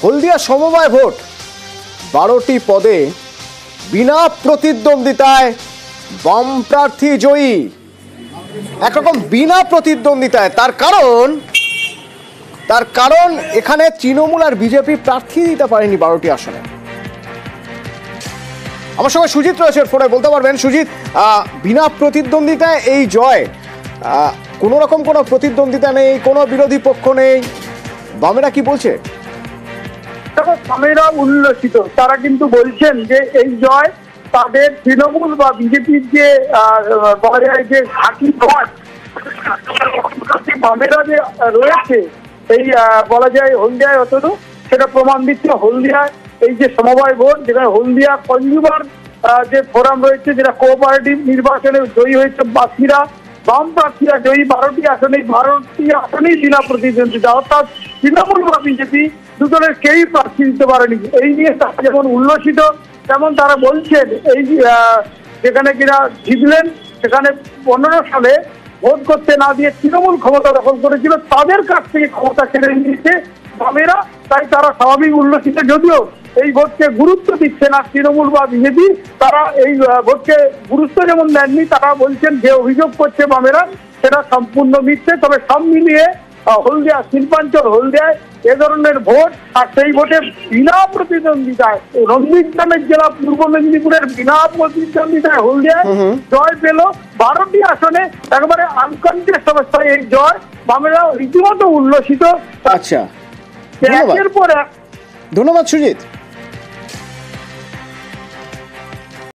হলদিয়া সমবায় ভোট 12টি পদে বিনা প্রতিদ্বন্দ্বিতায় বাম প্রার্থী জয়ী। একরকম বিনা প্রতিদ্বন্দ্বিতায়, তার কারণ এখানে তৃণমূল আর বিজেপি প্রার্থী দিতে পারেনি 12টি আসনে। আমার সঙ্গে সুজিত রয়েছে ফোনে, বলতে পারবেন সুজিত, বিনা প্রতিদ্বন্দ্বিতায় এই জয়, কোনো রকম কোনো প্রতিদ্বন্দ্বিতা নেই, কোনো বিরোধী পক্ষ নেই, বামেরা কি বলছে? বামেরা উল্লসিত, তারা কিন্তু বলছেন যে এই জয় তাদের তৃণমূল বা বিজেপির যে বলা যায় যে ঘাঁটি ভোট বামেরা যে রয়েছে এই বলা যায় হলদিয়ায় অতটুকু সেটা প্রমাণ দিচ্ছে। হলদিয়ায় এই যে সমবায় ভোট, যেখানে হলদিয়া কনজিউমার যে ফোরাম রয়েছে, যেটা কোঅপারেটিভ নির্বাচনে জয়ী হয়েছে প্রার্থীরা, বাম প্রার্থীরা জয়ী 12টি আসনেই বিনা প্রতিদ্বন্দ্বিতা, অর্থাৎ তৃণমূল বা বিজেপি দুজনের কেউই প্রার্থী দিতে পারেনি। এই নিয়ে তারা যেমন উল্লসিত, তেমন তারা বলছেন এই যেখানে কিনা জিতলেন সেখানে 15 সালে ভোট করতে না দিয়ে তৃণমূল ক্ষমতা দখল করেছিল, তাদের কাছ থেকে ক্ষমতা কেড়ে নিয়েছে বামেরা, তাই তারা স্বাভাবিক উল্লসিত। যদিও এই ভোটকে গুরুত্ব দিচ্ছে না তৃণমূল বা বিজেপি, তারা এই ভোটকে গুরুত্ব যেমন দেননি, তারা বলছেন যে অভিযোগ করছে বামেরা সেটা সম্পূর্ণ মিথ্যে। তবে সব মিলিয়ে হলদিয়া শিল্পাঞ্চল হলদিয়ায় এ ধরনের ভোট, আর সেই ভোটে বিনা প্রতিদ্বন্দ্বিতায় নন্দীগ্রামের জেলা পূর্ব মেদিনীপুরের বিনা প্রতিদ্বন্দ্বিতায় হলদিয়ায় জয় পেল 12টি আসনে, একেবারে আনকনটেস্ট অবস্থায় এই জয়, বামেরা রীতিমতো উল্লসিত। আচ্ছা, একের পর এক। ধন্যবাদ সুজিত।